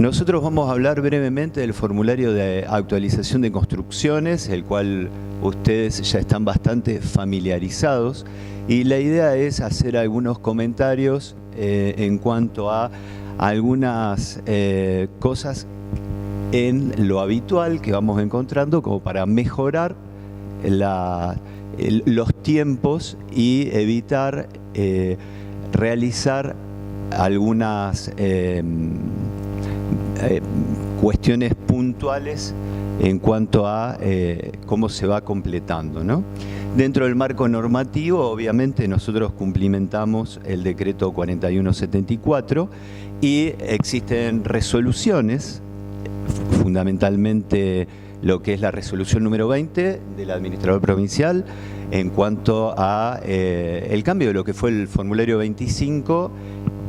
Nosotros vamos a hablar brevemente del formulario de actualización de construcciones, el cual ustedes ya están bastante familiarizados, y la idea es hacer algunos comentarios en cuanto a algunas cosas en lo habitual que vamos encontrando como para mejorar los tiempos y evitar realizar algunas cuestiones puntuales en cuanto a cómo se va completando, ¿no? Dentro del marco normativo, obviamente, nosotros cumplimentamos el decreto 4174 y existen resoluciones, fundamentalmente lo que es la resolución número 20 del administrador provincial en cuanto a el cambio de lo que fue el formulario 25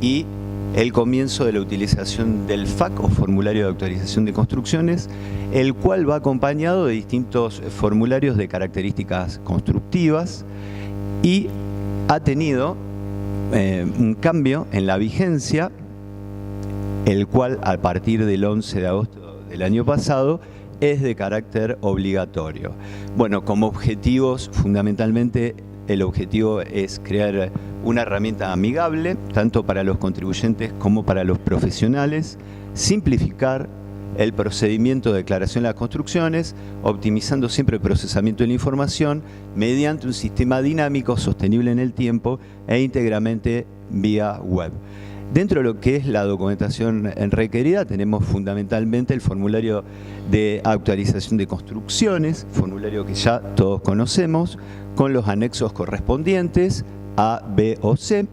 y el comienzo de la utilización del FAC o formulario de actualización de construcciones, el cual va acompañado de distintos formularios de características constructivas y ha tenido un cambio en la vigencia, el cual a partir del 11 de agosto del año pasado es de carácter obligatorio. Bueno, como objetivos, fundamentalmente el objetivo es crear una herramienta amigable, tanto para los contribuyentes como para los profesionales, simplificar el procedimiento de declaración de las construcciones, optimizando siempre el procesamiento de la información mediante un sistema dinámico, sostenible en el tiempo e íntegramente vía web. Dentro de lo que es la documentación requerida, tenemos fundamentalmente el formulario de actualización de construcciones, formulario que ya todos conocemos, con los anexos correspondientes A, B o C.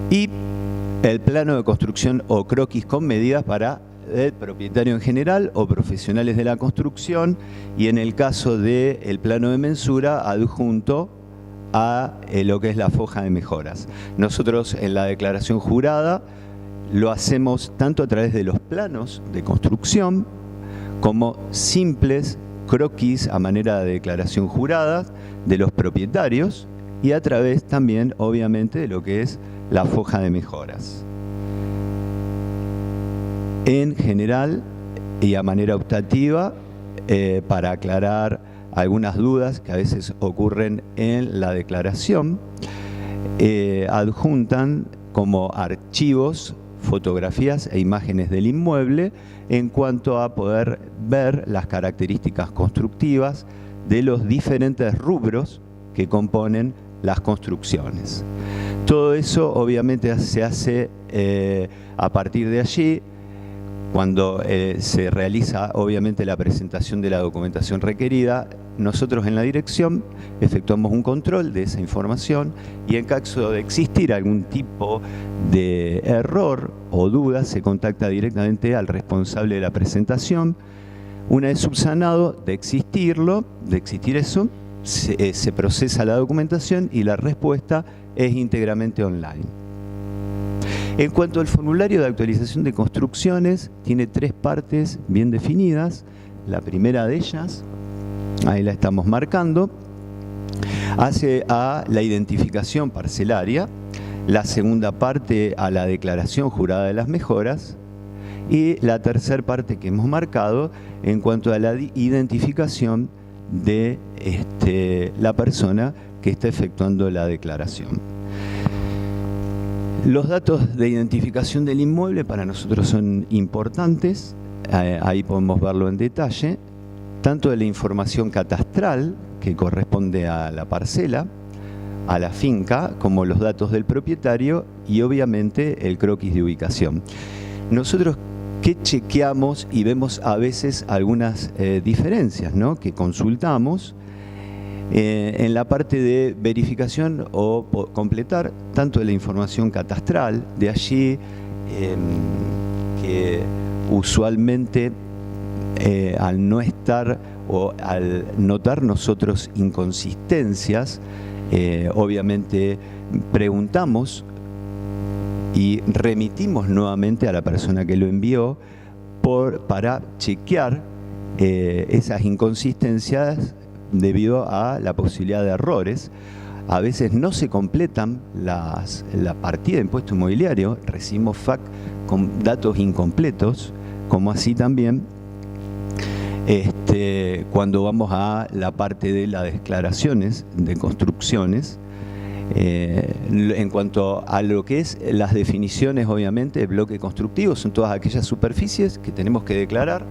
Y el plano de construcción o croquis con medidas para el propietario en general o profesionales de la construcción, y en el caso del plano de mensura adjunto a lo que es la foja de mejoras. Nosotros en la declaración jurada lo hacemos tanto a través de los planos de construcción como simples croquis a manera de declaración jurada de los propietarios y a través también, obviamente, de lo que es la foja de mejoras. En general y a manera optativa, para aclarar algunas dudas que a veces ocurren en la declaración, adjuntan como archivos fotografías e imágenes del inmueble en cuanto a poder ver las características constructivas de los diferentes rubros que componen las construcciones. Todo eso obviamente se hace a partir de allí, cuando se realiza obviamente la presentación de la documentación requerida. Nosotros en la dirección efectuamos un control de esa información y en caso de existir algún tipo de error o duda se contacta directamente al responsable de la presentación. Una vez subsanado de existir eso, se procesa la documentación y la respuesta es íntegramente online. En cuanto al formulario de actualización de construcciones, tiene tres partes bien definidas. La primera de ellas, ahí la estamos marcando, hace a la identificación parcelaria, la segunda parte a la declaración jurada de las mejoras y la tercera parte que hemos marcado en cuanto a la identificación de la persona que está efectuando la declaración. Los datos de identificación del inmueble para nosotros son importantes, ahí podemos verlo en detalle, tanto de la información catastral que corresponde a la parcela, a la finca, como los datos del propietario y obviamente el croquis de ubicación. Nosotros que chequeamos y vemos a veces algunas diferencias, ¿no?, que consultamos en la parte de verificación o completar tanto de la información catastral, de allí que usualmente al no estar o al notar nosotros inconsistencias, obviamente preguntamos y remitimos nuevamente a la persona que lo envió para chequear esas inconsistencias debido a la posibilidad de errores. a veces no se completan la partida de impuesto inmobiliario, recibimos FAQ con datos incompletos, como así también cuando vamos a la parte de las declaraciones de construcciones. En cuanto a lo que es las definiciones, obviamente, de bloque constructivo, son todas aquellas superficies que tenemos que declarar,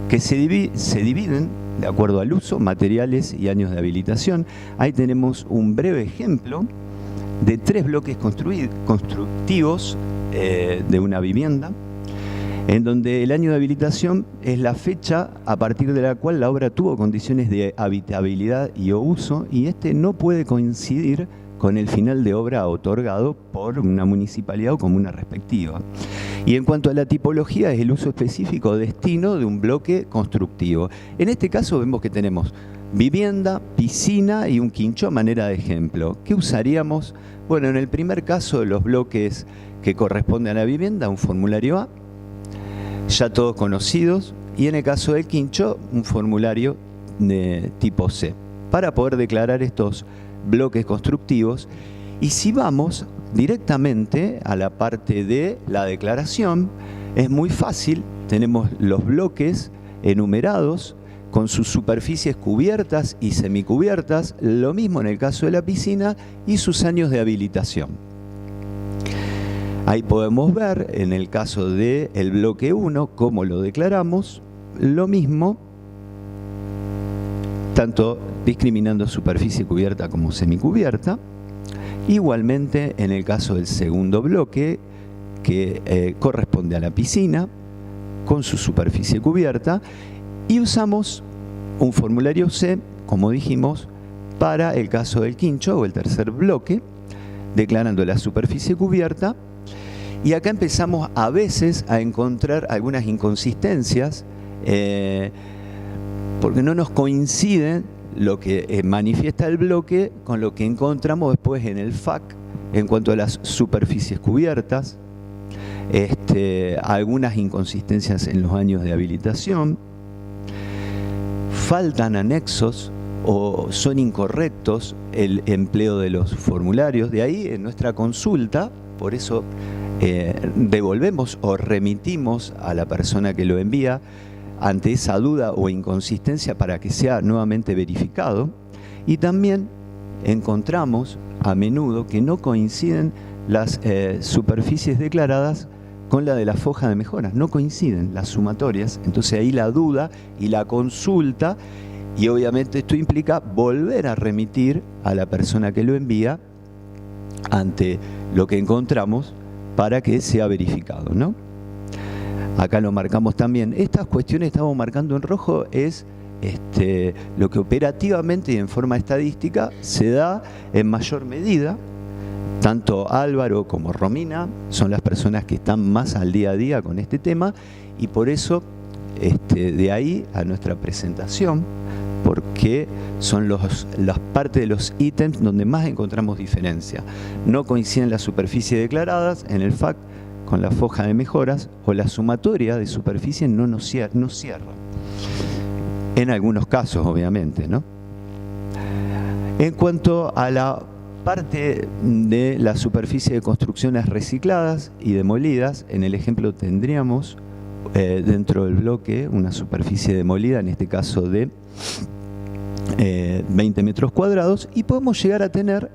que se dividen de acuerdo al uso, materiales y años de habilitación. Ahí tenemos un breve ejemplo de 3 bloques constructivos de una vivienda, en donde el año de habilitación es la fecha a partir de la cual la obra tuvo condiciones de habitabilidad y o uso, y no puede coincidir con el final de obra otorgado por una municipalidad o comuna respectiva. Y en cuanto a la tipología, es el uso específico o destino de un bloque constructivo. En este caso vemos que tenemos vivienda, piscina y un quincho a manera de ejemplo. ¿Qué usaríamos? Bueno, en el primer caso de los bloques que corresponden a la vivienda, un formulario A, ya todos conocidos, y en el caso del quincho, un formulario de tipo C, para poder declarar estos bloques constructivos. Y si vamos directamente a la parte de la declaración, es muy fácil, tenemos los bloques enumerados con sus superficies cubiertas y semicubiertas, lo mismo en el caso de la piscina, y sus años de habilitación. Ahí podemos ver, en el caso del bloque 1, cómo lo declaramos, lo mismo, tanto discriminando superficie cubierta como semicubierta. Igualmente, en el caso del segundo bloque, que corresponde a la piscina, con su superficie cubierta, y usamos un formulario C, como dijimos, para el caso del quincho o el tercer bloque, declarando la superficie cubierta. Y acá empezamos a veces a encontrar algunas inconsistencias, porque no nos coinciden lo que manifiesta el bloque con lo que encontramos después en el FAQ en cuanto a las superficies cubiertas, algunas inconsistencias en los años de habilitación, faltan anexos o son incorrectos el empleo de los formularios. De ahí en nuestra consulta, por eso devolvemos o remitimos a la persona que lo envía ante esa duda o inconsistencia para que sea nuevamente verificado. Y también encontramos a menudo que no coinciden las superficies declaradas con la de la foja de mejoras, no coinciden las sumatorias. Entonces ahí la duda y la consulta, y obviamente esto implica volver a remitir a la persona que lo envía ante lo que encontramos para que sea verificado, ¿no? Acá lo marcamos también. Estas cuestiones que estamos marcando en rojo es lo que operativamente y en forma estadística se da en mayor medida. Tanto Álvaro como Romina son las personas que están más al día a día con este tema, y por eso de ahí a nuestra presentación, porque son las partes de los ítems donde más encontramos diferencia. No coinciden las superficies declaradas en el FAQ con la foja de mejoras, o la sumatoria de superficie no cierra. En algunos casos, obviamente, ¿no? En cuanto a la parte de la superficie de construcciones recicladas y demolidas, en el ejemplo tendríamos dentro del bloque una superficie demolida, en este caso de 20 metros cuadrados, y podemos llegar a tener,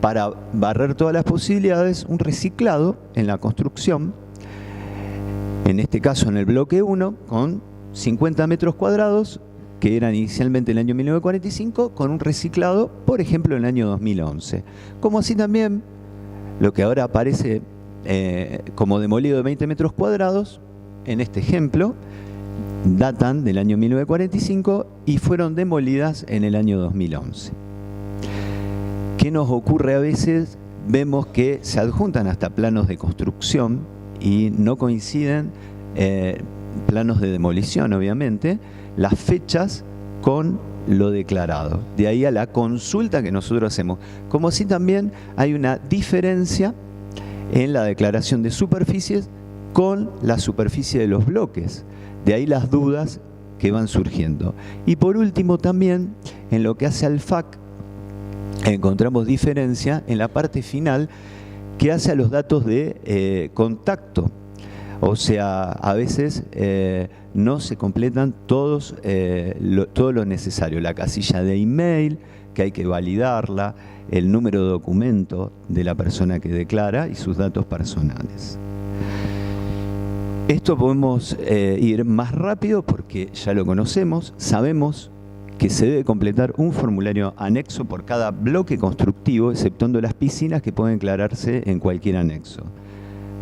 para barrer todas las posibilidades, un reciclado en la construcción, en este caso en el bloque 1, con 50 metros cuadrados, que eran inicialmente en el año 1945, con un reciclado, por ejemplo, en el año 2011. Como así también, lo que ahora aparece como demolido de 20 metros cuadrados, en este ejemplo, datan del año 1945 y fueron demolidas en el año 2011. ¿Qué nos ocurre a veces? Vemos que se adjuntan hasta planos de construcción y no coinciden planos de demolición, obviamente, las fechas con lo declarado. De ahí a la consulta que nosotros hacemos. Como así también hay una diferencia en la declaración de superficies con la superficie de los bloques. De ahí las dudas que van surgiendo. Y por último también, en lo que hace al FAQ, encontramos diferencia en la parte final que hace a los datos de contacto. O sea, a veces no se completan todo lo necesario. La casilla de email, que hay que validarla, el número de documento de la persona que declara y sus datos personales. Esto podemos ir más rápido porque ya lo conocemos, sabemos que se debe completar un formulario anexo por cada bloque constructivo, exceptuando las piscinas que pueden declararse en cualquier anexo.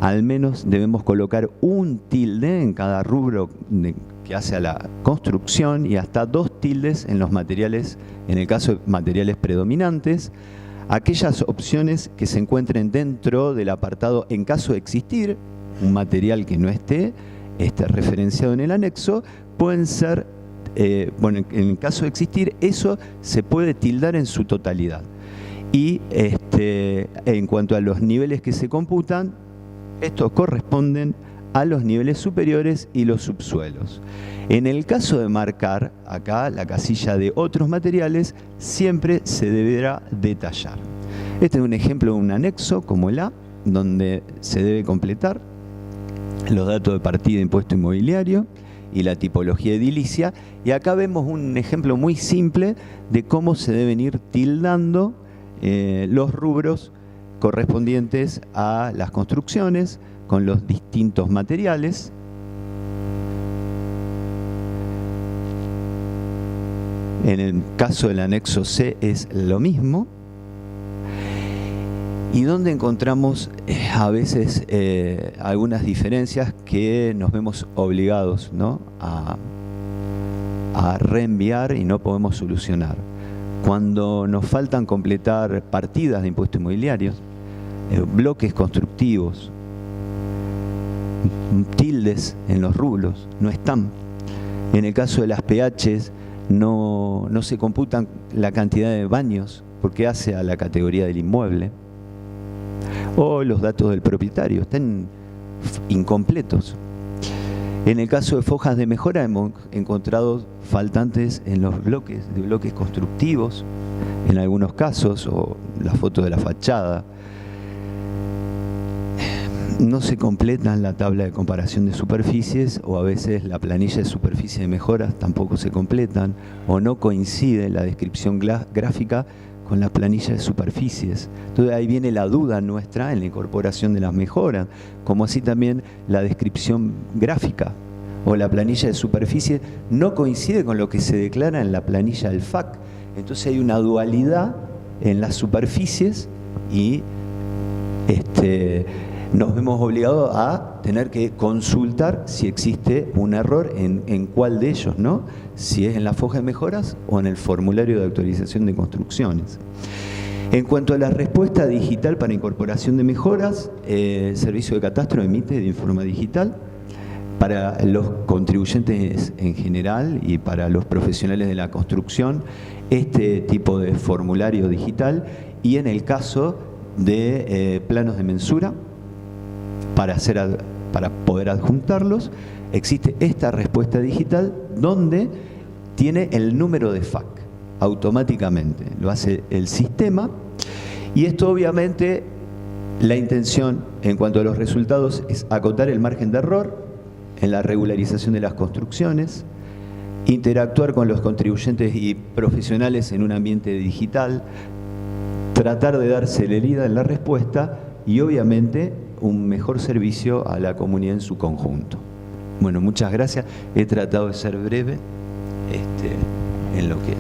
Al menos debemos colocar un tilde en cada rubro que hace a la construcción y hasta 2 tildes en los materiales, en el caso de materiales predominantes, aquellas opciones que se encuentren dentro del apartado en caso de existir un material que no esté referenciado en el anexo, pueden ser, bueno, en caso de existir, eso se puede tildar en su totalidad. Y en cuanto a los niveles que se computan, estos corresponden a los niveles superiores y los subsuelos. En el caso de marcar acá la casilla de otros materiales, siempre se deberá detallar. Este es un ejemplo de un anexo como el A, donde se debe completar los datos de partida de impuesto inmobiliario y la tipología edilicia. Y acá vemos un ejemplo muy simple de cómo se deben ir tildando los rubros correspondientes a las construcciones con los distintos materiales. En el caso del anexo C es lo mismo. Y donde encontramos a veces algunas diferencias que nos vemos obligados, ¿no?, a reenviar y no podemos solucionar. Cuando nos faltan completar partidas de impuestos inmobiliarios, bloques constructivos, tildes en los rubros, no están. En el caso de las PHs no se computan la cantidad de baños porque hace a la categoría del inmueble. O los datos del propietario están incompletos. En el caso de fojas de mejora hemos encontrado faltantes en los bloques constructivos, en algunos casos, o la foto de la fachada. No se completan la tabla de comparación de superficies, o a veces la planilla de superficie de mejoras tampoco se completan, o no coincide la descripción gráfica con la planilla de superficies. Entonces ahí viene la duda nuestra en la incorporación de las mejoras, como así también la descripción gráfica o la planilla de superficie no coincide con lo que se declara en la planilla del FAC. Entonces hay una dualidad en las superficies y nos vemos obligados a tener que consultar si existe un error en cuál de ellos, ¿no? Si es en la foja de mejoras o en el formulario de autorización de construcciones. En cuanto a la respuesta digital para incorporación de mejoras, el Servicio de Catastro emite de forma digital para los contribuyentes en general y para los profesionales de la construcción este tipo de formulario digital, y en el caso de planos de mensura, para poder adjuntarlos, existe esta respuesta digital donde tiene el número de FAC automáticamente. Lo hace el sistema, y esto obviamente la intención en cuanto a los resultados es acotar el margen de error en la regularización de las construcciones, interactuar con los contribuyentes y profesionales en un ambiente digital, tratar de dar celeridad en la respuesta y obviamente un mejor servicio a la comunidad en su conjunto. Bueno, muchas gracias. He tratado de ser breve en lo que